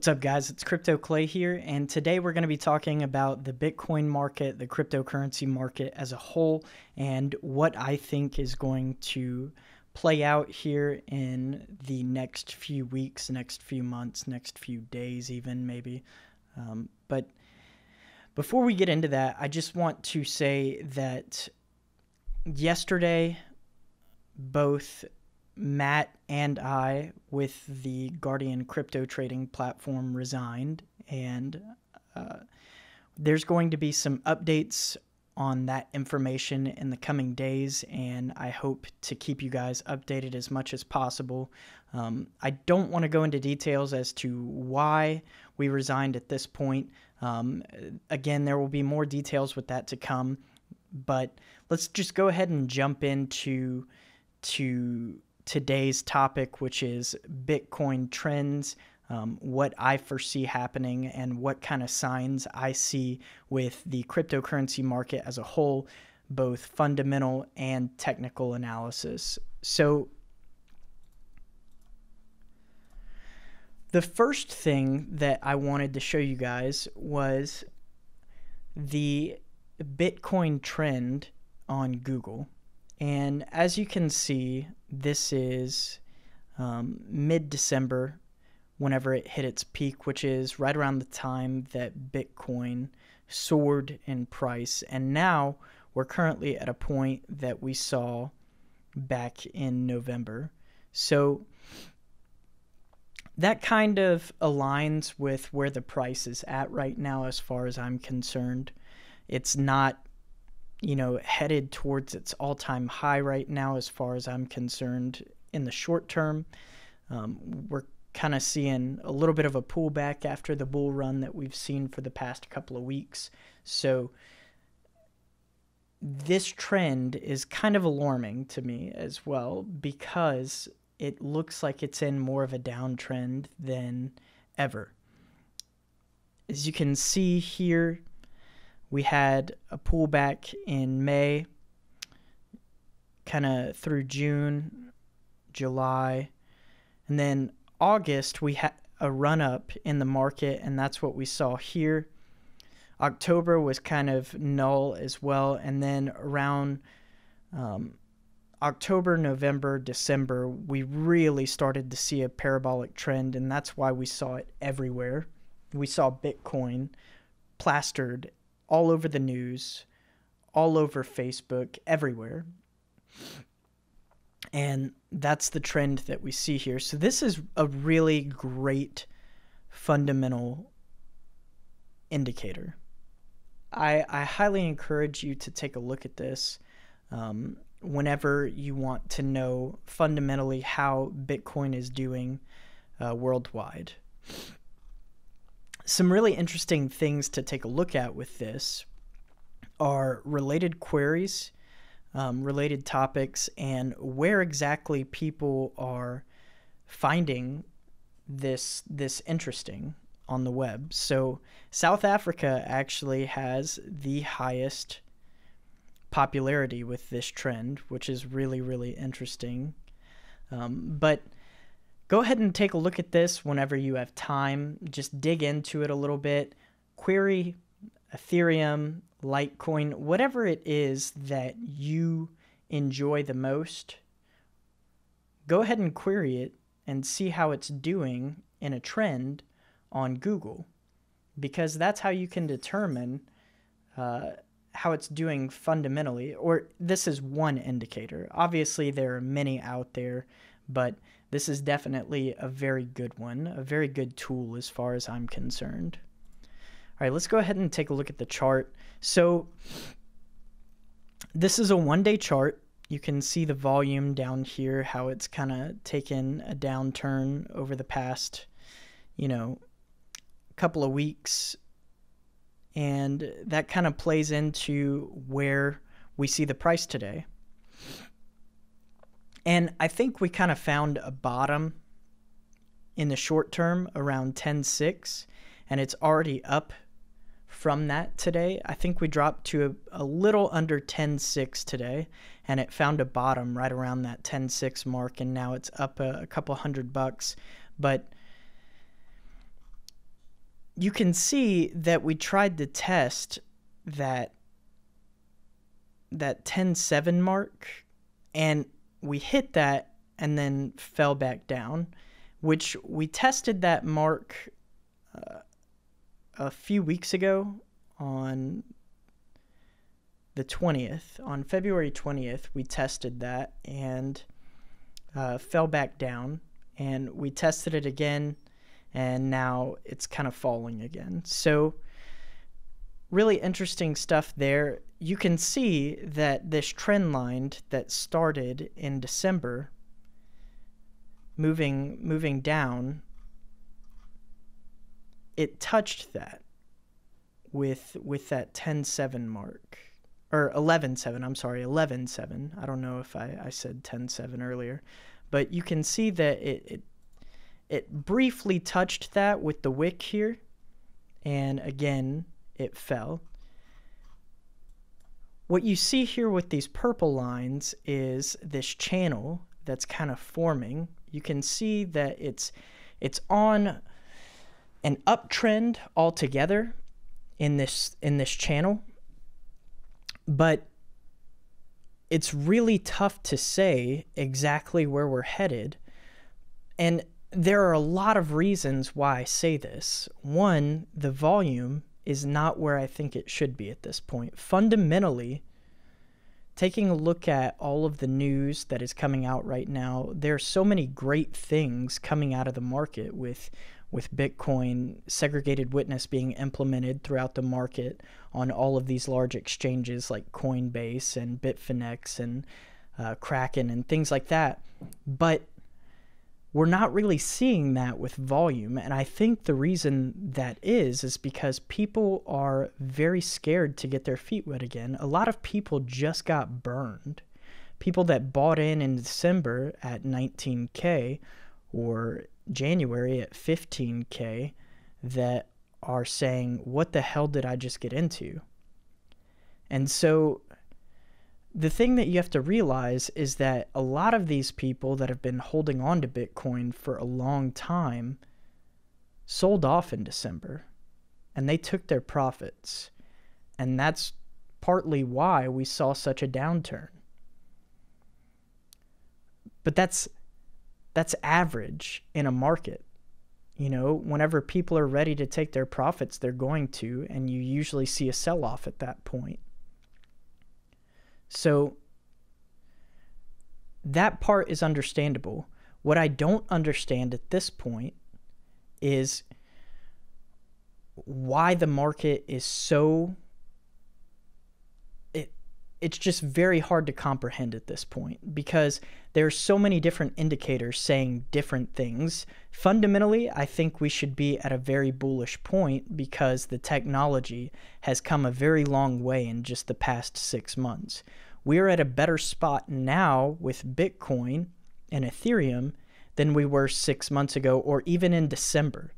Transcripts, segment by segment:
What's up, guys? It's Crypto Clay here, and today we're going to be talking about the Bitcoin market, the cryptocurrency market as a whole, and what I think is going to play out here in the next few weeks, next few months, next few days even, maybe. But before we get into that, I just want to say that yesterday, both Matt and I, with the Guardian crypto trading platform, resigned, and there's going to be some updates on that information in the coming days, and I hope to keep you guys updated as much as possible. I don't want to go into details as to why we resigned at this point. Again, there will be more details with that to come, but let's just go ahead and jump into today's topic, which is Bitcoin trends, what I foresee happening, and what kind of signs I see with the cryptocurrency market as a whole, both fundamental and technical analysis. So the first thing that I wanted to show you guys was the Bitcoin trend on Google. And as you can see, this is mid-December, whenever it hit its peak, which is right around the time that Bitcoin soared in price. And now we're currently at a point that we saw back in November. So that kind of aligns with where the price is at right now as far as I'm concerned. It's not, headed towards its all-time high right now as far as I'm concerned in the short term. We're kind of seeing a little bit of a pullback after the bull run that we've seen for the past couple of weeks. So this trend is kind of alarming to me as well, because it looks like it's in more of a downtrend than ever. As you can see here, we had a pullback in May, kind of through June, July, and then August we had a run up in the market, and that's what we saw here. October was kind of null as well, and then around October, November, December, we really started to see a parabolic trend, and that's why we saw it everywhere. We saw Bitcoin plastered all over the news, all over Facebook, everywhere. And that's the trend that we see here. So this is a really great fundamental indicator. I highly encourage you to take a look at this whenever you want to know fundamentally how Bitcoin is doing worldwide. Some really interesting things to take a look at with this are related queries, related topics, and where exactly people are finding this interesting on the web. So South Africa actually has the highest popularity with this trend, which is really, really interesting. But go ahead and take a look at this whenever you have time. Just dig into it a little bit. Query Ethereum, Litecoin, whatever it is that you enjoy the most. Go ahead and query it and see how it's doing in a trend on Google, because that's how you can determine how it's doing fundamentally. Or this is one indicator. Obviously, there are many out there, but this is definitely a very good one, a very good tool as far as I'm concerned. All right, let's go ahead and take a look at the chart. So this is a one-day chart. You can see the volume down here, how it's kind of taken a downturn over the past, couple of weeks. And that kind of plays into where we see the price today. And I think we kind of found a bottom in the short term around 10.6, and it's already up from that today. I think we dropped to a little under 10.6 today, and it found a bottom right around that 10.6 mark, and now it's up a couple $100. But you can see that we tried to test that 10.7 mark, and we hit that and then fell back down, which we tested that mark a few weeks ago on the 20th. On February 20th, we tested that and fell back down, and we tested it again, and now it's kind of falling again. So really interesting stuff there. You can see that this trend line that started in December moving down, it touched that with that 10.7 mark, or 11.7. I'm sorry, 11.7. I don't know if I said 10.7 earlier, but you can see that it briefly touched that with the wick here, and again it fell. What you see here with these purple lines is this channel that's kind of forming. You can see that it's on an uptrend altogether in this channel, but it's really tough to say exactly where we're headed. And there are a lot of reasons why I say this. One, the volume is not where I think it should be at this point. Fundamentally, taking a look at all of the news that is coming out right now, there are so many great things coming out of the market with Bitcoin, segregated witness being implemented throughout the market on all of these large exchanges like Coinbase and Bitfinex and Kraken and things like that. But we're not really seeing that with volume, and I think the reason that is because people are very scared to get their feet wet again. A lot of people just got burned. People that bought in December at 19K or January at 15K that are saying, what the hell did I just get into? And so the thing that you have to realize is that a lot of these people that have been holding on to Bitcoin for a long time sold off in December, and they took their profits. And that's partly why we saw such a downturn. But that's average in a market. You know, whenever people are ready to take their profits, they're going to, and you usually see a sell-off at that point. So that part is understandable. What I don't understand at this point is why the market is so... It's just very hard to comprehend at this point, because there's so many different indicators saying different things. Fundamentally, I think we should be at a very bullish point because the technology has come a very long way in just the past 6 months. We're at a better spot now with Bitcoin and Ethereum than we were 6 months ago or even in December.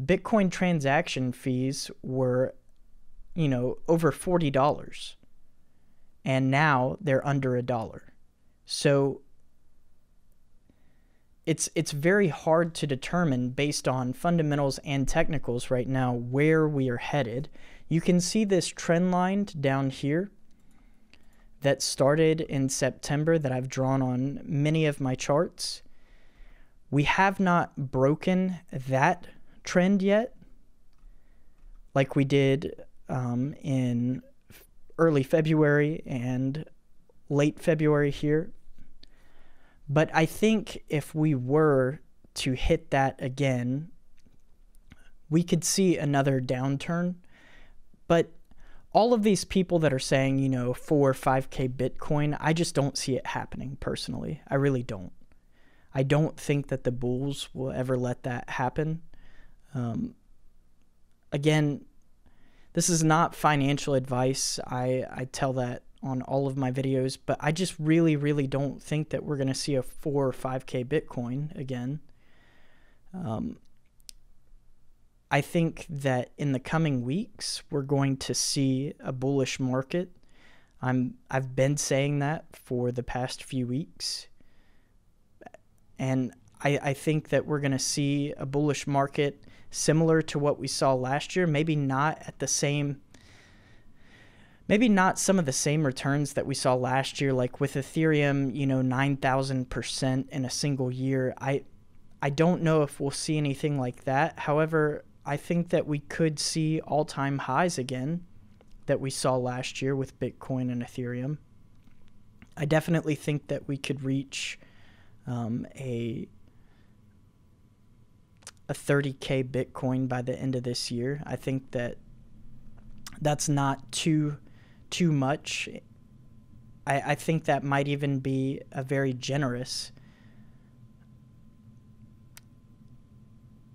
Bitcoin transaction fees were, over $40. And now they're under $1. So it's very hard to determine based on fundamentals and technicals right now where we are headed. You can see this trend line down here that started in September that I've drawn on many of my charts. We have not broken that trend yet like we did in early February and late February here. But I think if we were to hit that again, we could see another downturn. But all of these people that are saying, 4 or 5K Bitcoin, I just don't see it happening personally. I really don't. I don't think that the bulls will ever let that happen. Again, this is not financial advice. I tell that on all of my videos, but I just really, really don't think that we're going to see a 4 or 5K Bitcoin again. I think that in the coming weeks, we're going to see a bullish market. I've been saying that for the past few weeks. And I think that we're going to see a bullish market similar to what we saw last year. Maybe not some of the same returns that we saw last year, like with Ethereum, 9,000% in a single year. I don't know if we'll see anything like that. However, I think that we could see all-time highs again that we saw last year with Bitcoin and Ethereum. I definitely think that we could reach a 30K Bitcoin by the end of this year. I think that that's not too much. I think that might even be a very generous.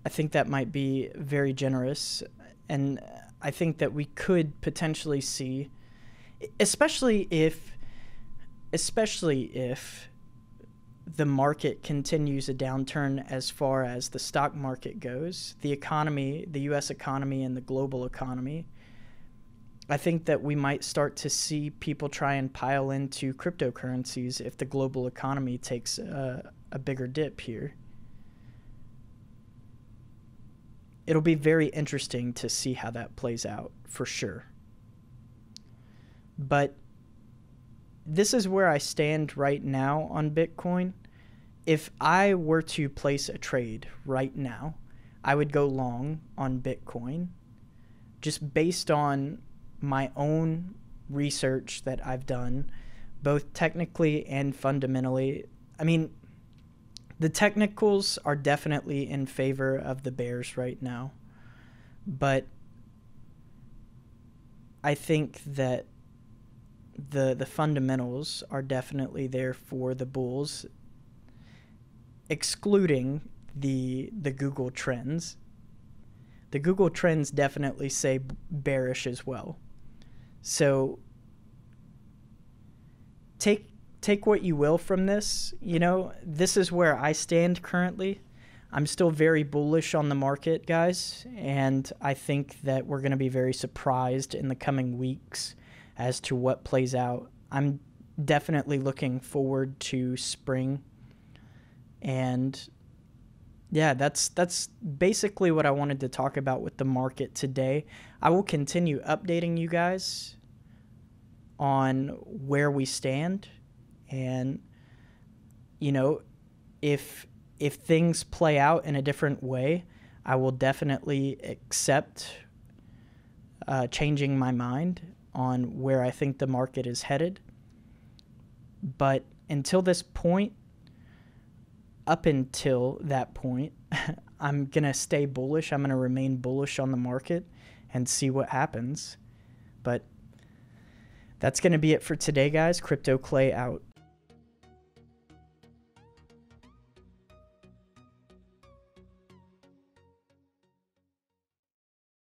I think that might be very generous, and I think that we could potentially see, especially if the market continues a downturn as far as the stock market goes, the economy, the U.S. economy and the global economy, I think that we might start to see people try and pile into cryptocurrencies if the global economy takes a bigger dip here. It'll be very interesting to see how that plays out, for sure. But this is where I stand right now on Bitcoin. If I were to place a trade right now, I would go long on Bitcoin just based on my own research that I've done, both technically and fundamentally. I mean, the technicals are definitely in favor of the bears right now, but I think that the fundamentals are definitely there for the bulls, excluding the Google trends. The Google trends definitely say bearish as well. So take what you will from this. This is where I stand currently. I'm still very bullish on the market, guys, and I think that we're going to be very surprised in the coming weeks as to what plays out. I'm definitely looking forward to spring, and yeah, that's basically what I wanted to talk about with the market today. I will continue updating you guys on where we stand, and if things play out in a different way, I will definitely accept changing my mind on where I think the market is headed. But until this point, up until that point, I'm going to stay bullish. I'm going to remain bullish on the market and see what happens. But that's going to be it for today, guys. Crypto Clay out.